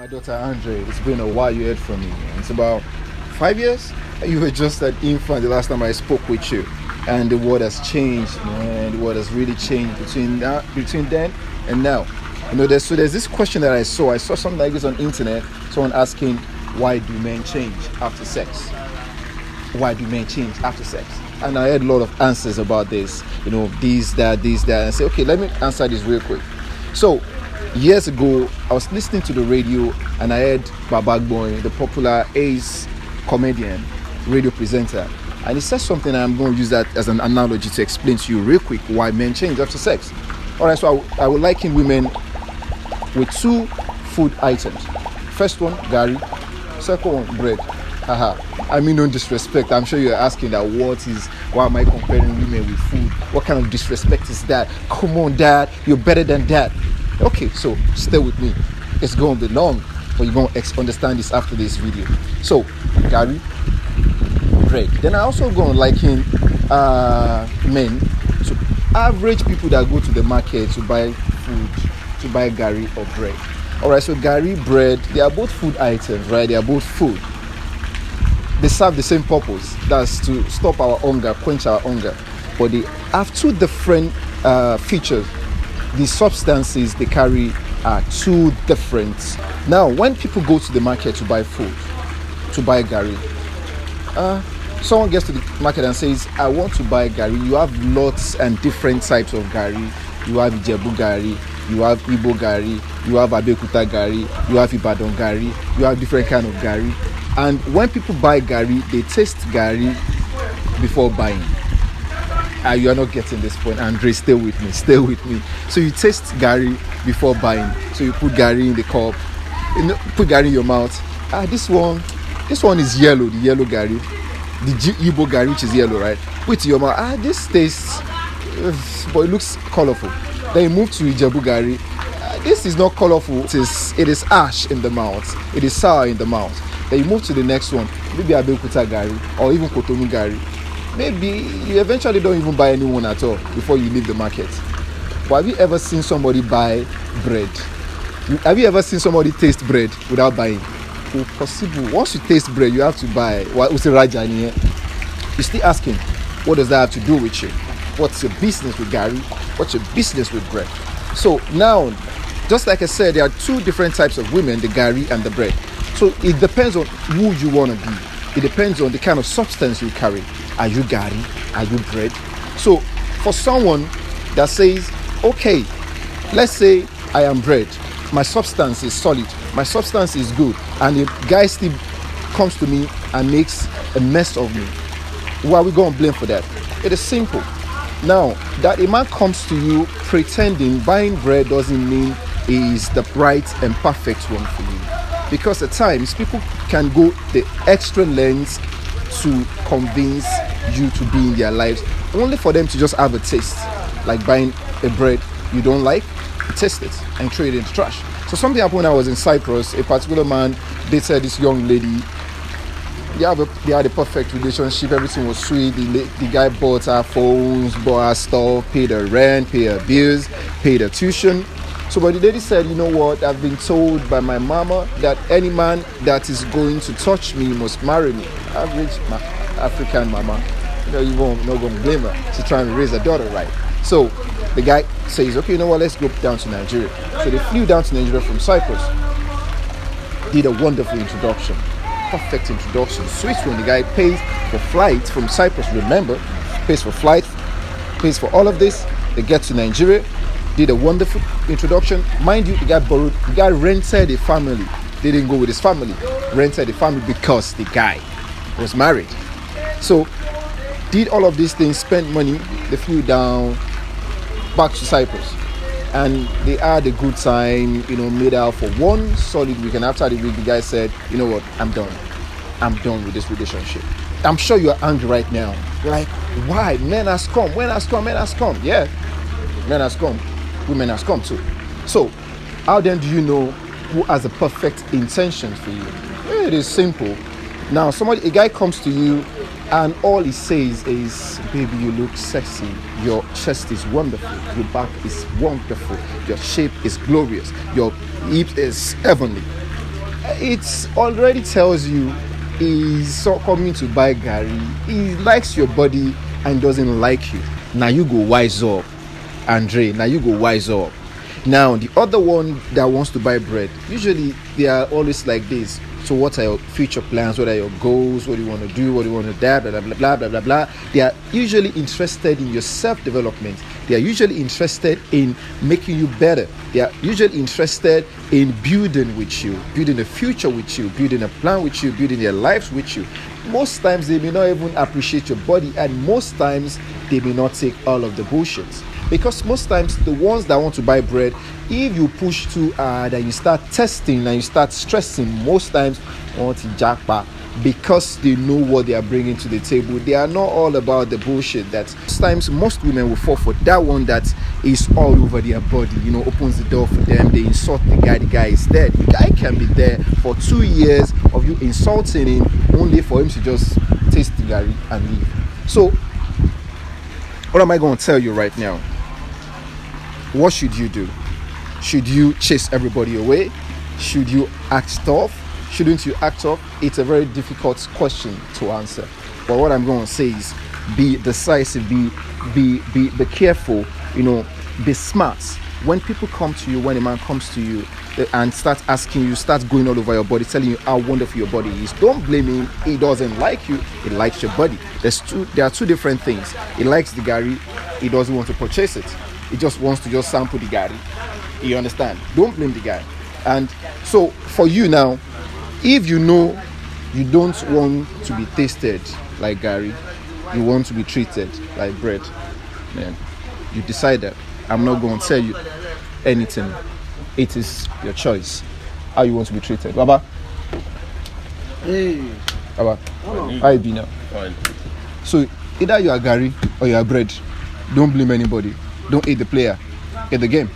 My daughter Andre, it's been a while you heard from me. It's about 5 years. You were just an infant the last time I spoke with you. And the world has changed, man. The world has really changed between then and now. There's this question that I saw something like this on the internet, someone asking, why do men change after sex? Why do men change after sex? And I had a lot of answers about this, this, that. And I said, okay, let me answer this real quick. So, years ago, I was listening to the radio and I heard Babak Boy, the popular Ace comedian, radio presenter. And he said something, and I'm going to use that as an analogy to explain to you real quick why men change after sex. Alright, so I would liken women with two food items. First one, gari. Second one, bread. I mean, no disrespect. I'm sure you're asking that why am I comparing women with food? What kind of disrespect is that? Come on, Dad, you're better than that. Okay, so stay with me. It's going to be long, but you're going to understand this after this video. So, gari, bread. Then I also go on liking men to average people that go to the market to buy food, to buy gari or bread. Alright, so gari, bread, they are both food items, right? They are both food. They serve the same purpose. That's to stop our hunger, quench our hunger. But they have two different features. The substances they carry are two different. Now, when people go to the market to buy food, to buy gari, someone gets to the market and says, I want to buy gari. You have lots and different types of gari. You have Ijebu gari, you have Igbo gari, you have Abeokuta gari, you have Ibadan gari, you have different kind of gari. And when people buy gari, they taste gari before buying. You are not getting this point, Andre. Stay with me. So you taste gari before buying. So you put gari in the cup, put gari in your mouth. This one is yellow, the yellow gari, the Igbo gari, which is yellow, right? Put your mouth. This tastes, but it looks colorful. Then you move to Ijebu gari. This is not colorful. It is ash in the mouth. It is sour in the mouth. Then you move to the next one, maybe Abeokuta gari or even Kotomi gari. Maybe you eventually don't even buy anyone at all before you leave the market. But have you ever seen somebody buy bread? Have you ever seen somebody taste bread without buying? Oh, possible. Once you taste bread, you have to buy. You're still asking, what does that have to do with you? What's your business with gari? What's your business with bread? So now, just like I said, there are two different types of women, the gari and the bread. So it depends on who you want to be. It depends on the kind of substance you carry. Are you gari? Are you bread? So for someone that says, okay, let's say I am bread. My substance is solid. My substance is good. And the guy still comes to me and makes a mess of me. Who are we going to blame for that? It is simple. Now, that a man comes to you pretending buying bread doesn't mean he is the right and perfect one for you. Because at times, people can go the extra lengths to convince you to be in their lives, only for them to just have a taste. Like buying a bread you don't like, taste it and throw it in the trash. So something happened when I was in Cyprus. A particular man dated this young lady. They had a perfect relationship. Everything was sweet. The guy bought her phones, bought her stuff, paid her rent, paid her bills, paid her tuition. So but the lady said, you know what, I've been told by my mama that any man that is going to touch me must marry me. Average African mama. You're not going to blame her. She's trying to raise her daughter right. So the guy says, okay, you know what, let's go down to Nigeria. So they flew down to Nigeria from Cyprus. Did a wonderful introduction. Perfect introduction. Sweet one. The guy pays for flight from Cyprus, remember, pays for flight, pays for all of this. They get to Nigeria. Did a wonderful introduction. Mind you, the guy rented a family. They didn't go with his family. Rented a family because the guy was married. So, did all of these things, spent money. They flew down back to Cyprus. And they had a good time, made out for one solid week. And after the week, the guy said, you know what, I'm done. I'm done with this relationship. I'm sure you're angry right now. You're like, why? Men has come. Men has come. Yeah, men has come. Women has come too. So, how then do you know who has the perfect intentions for you? It is simple. Now, a guy comes to you and all he says is, baby, you look sexy. Your chest is wonderful. Your back is wonderful. Your shape is glorious. Your hip is heavenly. it already tells you he's so coming to buy Gary. He likes your body and doesn't like you. Now you go wise up, Andre. Now you go wise up. Now the other one that wants to buy bread, usually they are always like this. So what are your future plans? What are your goals? What do you want to do? What do you want to do? Blah, blah, blah, blah, blah, blah, blah. They are usually interested in your self-development. They are usually interested in making you better. They are usually interested in building with you, building a future with you, building a plan with you, building their lives with you. Most times they may not even appreciate your body, and most times they may not take all of the bullshit. Because most times the ones that want to buy bread, if you push too hard and you start testing and you start stressing, most times want to jackpot, because they know what they are bringing to the table. They are not all about the bullshit. That sometimes most women will fall for that one that is all over their body, opens the door for them. They insult the guy is dead. The guy can be there for 2 years of you insulting him only for him to just taste the Gary and leave. So what am I going to tell you right now? What should you do? Should you chase everybody away? Should you act tough? Shouldn't you act tough? It's a very difficult question to answer. But what I'm going to say is be decisive, be careful, be smart. When people come to you, when a man comes to you and start asking you, start going all over your body, telling you how wonderful your body is, don't blame him. He doesn't like you. He likes your body. There are two different things. He likes the Gary. He doesn't want to purchase it. He just wants to just sample the Gary. You understand? Don't blame the guy. And so for you now, if you know you don't want to be tasted like Gary, you want to be treated like bread, then you decide that I'm not going to tell you anything. It is your choice how you want to be treated. Baba? Hey. Baba? How you be now? Fine. So either you are Gary or you are bread. Don't blame anybody. Don't hate the player. Get the game.